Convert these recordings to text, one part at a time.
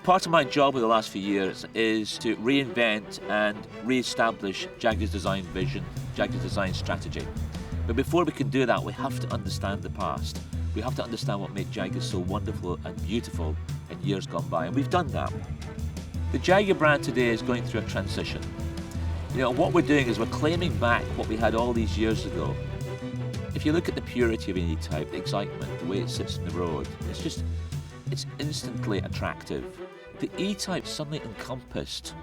Part of my job over the last few years is to reinvent and re-establish Jaguar's design vision, Jaguar's design strategy. But before we can do that, we have to understand the past. We have to understand what made Jaguar so wonderful and beautiful in years gone by, and we've done that. The Jaguar brand today is going through a transition. What we're doing is we're claiming back what we had all these years ago. If you look at the purity of an E-type, the excitement, the way it sits in the road, it's instantly attractive. The E-type suddenly encompassed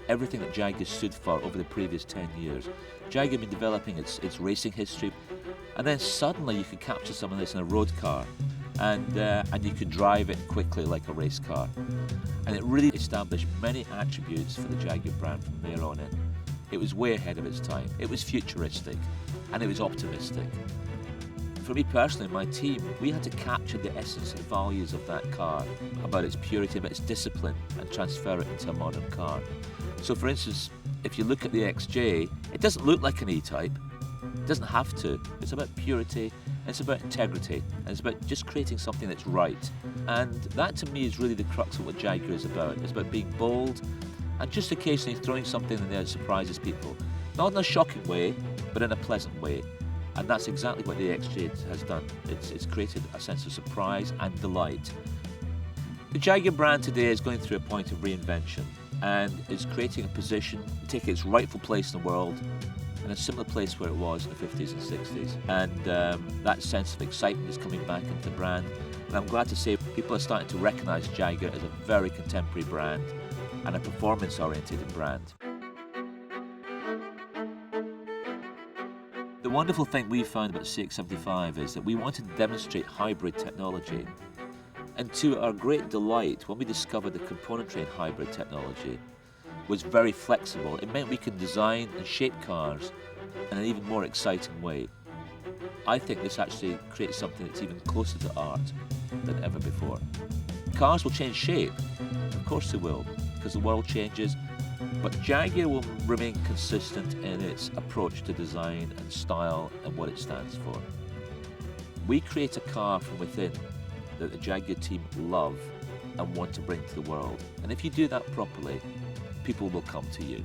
everything that Jaguar stood for over the previous 10 years. Jaguar had been developing its racing history, and then suddenly you could capture some of this in a road car, and you could drive it quickly like a race car. And it really established many attributes for the Jaguar brand from there on in. It was way ahead of its time. It was futuristic, and it was optimistic. For me personally, my team, we had to capture the essence and values of that car, about its purity, about its discipline, and transfer it into a modern car. So for instance, if you look at the XJ, it doesn't look like an E-type. It doesn't have to. It's about purity, and it's about integrity, and it's about just creating something that's right. And that to me is really the crux of what Jaguar is about. It's about being bold, and just occasionally throwing something in there that surprises people. Not in a shocking way, but in a pleasant way. And that's exactly what the XJ has done. It's created a sense of surprise and delight. The Jaguar brand today is going through a point of reinvention and is creating a position, taking its rightful place in the world, in a similar place where it was in the 50s and 60s. And that sense of excitement is coming back into the brand. And I'm glad to say people are starting to recognise Jaguar as a very contemporary brand and a performance-oriented brand. The wonderful thing we found about the CX-75 is that we wanted to demonstrate hybrid technology. And to our great delight, when we discovered the componentry in hybrid technology was very flexible, it meant we could design and shape cars in an even more exciting way. I think this actually creates something that's even closer to art than ever before. Cars will change shape, of course they will, because the world changes. But Jaguar will remain consistent in its approach to design and style and what it stands for. We create a car from within that the Jaguar team love and want to bring to the world. And if you do that properly, people will come to you.